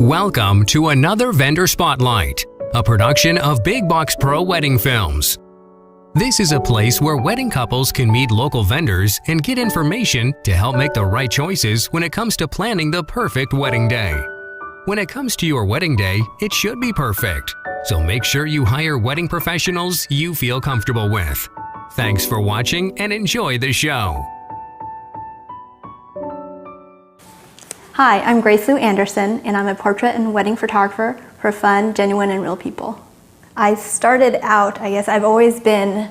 Welcome to another Vendor Spotlight, a production of Big Box Pro Wedding Films. This is a place where wedding couples can meet local vendors and get information to help make the right choices when it comes to planning the perfect wedding day. When it comes to your wedding day, it should be perfect, so make sure you hire wedding professionals you feel comfortable with. Thanks for watching and enjoy the show. Hi, I'm Grace Lou Anderson, and I'm a portrait and wedding photographer for fun, genuine, and real people. I started out, I've always been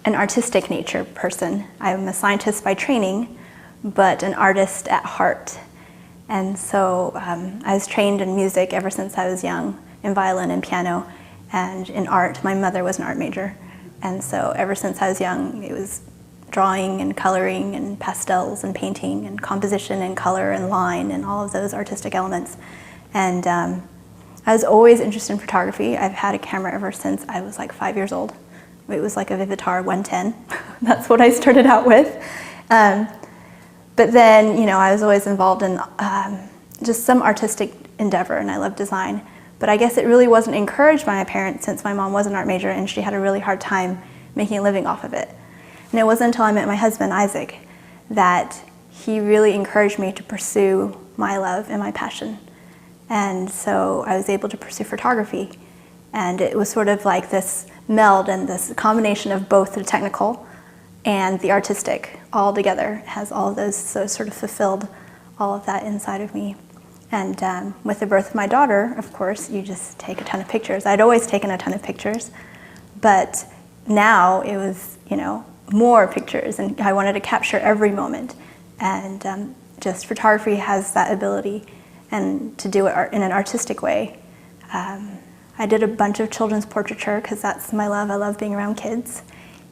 an artistic nature person. I'm a scientist by training, but an artist at heart. And so I was trained in music ever since I was young, in violin and piano, and in art. My mother was an art major. And so ever since I was young, it was drawing and coloring and pastels and painting and composition and color and line and all of those artistic elements. And I was always interested in photography. I've had a camera ever since I was like 5 years old. It was like a Vivitar 110. That's what I started out with. But then, I was always involved in just some artistic endeavor, and I love design. But I guess it really wasn't encouraged by my parents, since my mom was an art major and she had a really hard time making a living off of it. And it wasn't until I met my husband, Isaac, that he really encouraged me to pursue my love and my passion. And so I was able to pursue photography. And it was sort of like this meld and this combination of both the technical and the artistic all together. It has all of those, so it sort of fulfilled all of that inside of me. And with the birth of my daughter, of course, you just take a ton of pictures. I'd always taken a ton of pictures, but now it was, more pictures, and I wanted to capture every moment. And just photography has that ability, and to do it in an artistic way. I did a bunch of children's portraiture because that's my love. I love being around kids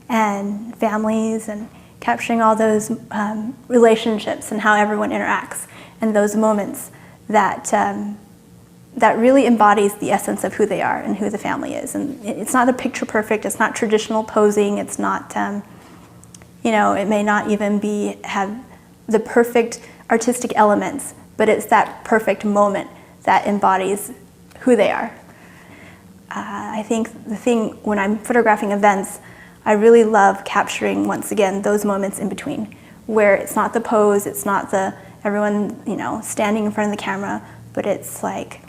and families and capturing all those relationships and how everyone interacts, and those moments that that really embodies the essence of who they are and who the family is. And it's not a picture perfect, it's not traditional posing, it's not, it may not even have the perfect artistic elements, but it's that perfect moment that embodies who they are. I think the thing when I'm photographing events, I really love capturing, once again, those moments in between, where it's not the pose, it's not everyone, standing in front of the camera, but it's like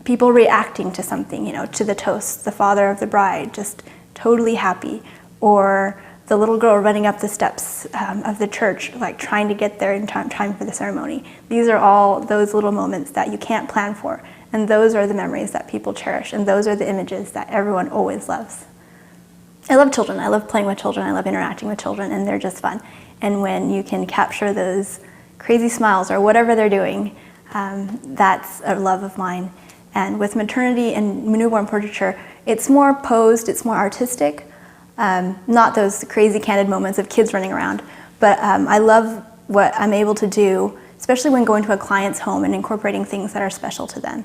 people reacting to something, to the toast, the father of the bride just totally happy, or the little girl running up the steps of the church, like trying to get there in time for the ceremony. These are all those little moments that you can't plan for, and those are the memories that people cherish, and those are the images that everyone always loves. I love children. I love playing with children. I love interacting with children, and they're just fun. And when you can capture those crazy smiles or whatever they're doing, that's a love of mine. And with maternity and newborn portraiture, it's more posed, it's more artistic. Not those crazy candid moments of kids running around, but I love what I'm able to do, especially when going to a client's home and incorporating things that are special to them,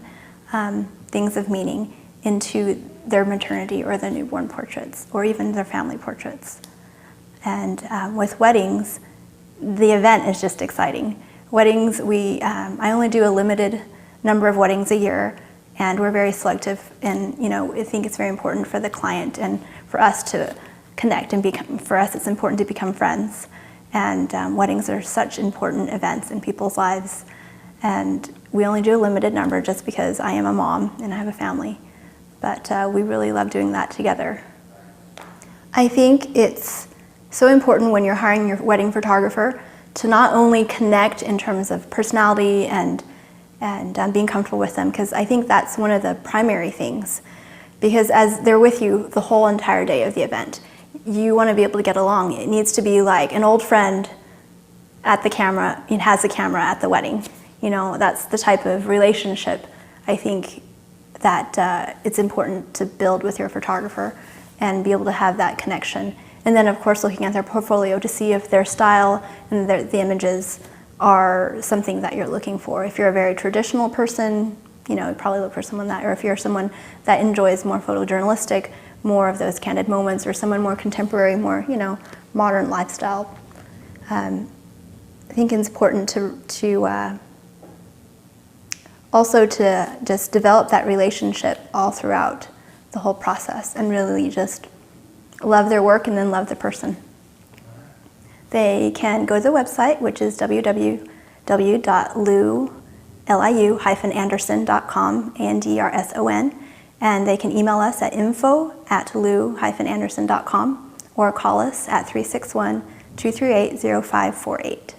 things of meaning into their maternity or their newborn portraits, or even their family portraits. And with weddings, the event is just exciting. Weddings, I only do a limited number of weddings a year, and we're very selective, and I think it's very important for the client and for us to connect, and for us it's important to become friends. And weddings are such important events in people's lives, and we only do a limited number just because I am a mom and I have a family, but we really love doing that together. I think it's so important when you're hiring your wedding photographer to not only connect in terms of personality and being comfortable with them, because I think that's one of the primary things. Because as they're with you the whole entire day of the event, you want to be able to get along. It needs to be like an old friend at the camera, it has a camera at the wedding. That's the type of relationship I think that it's important to build with your photographer and be able to have that connection. And then of course looking at their portfolio to see if their style and the images are something that you're looking for. If you're a very traditional person, you probably look for someone that, or if you're someone that enjoys more photojournalistic, more of those candid moments, or someone more contemporary, more, modern lifestyle. I think it's important to also to just develop that relationship all throughout the whole process and really just love their work and then love the person. They can go to the website, which is www.liu-anderson.com, ANDRSON, and they can email us at info@liu-anderson.com or call us at 361-238-0548.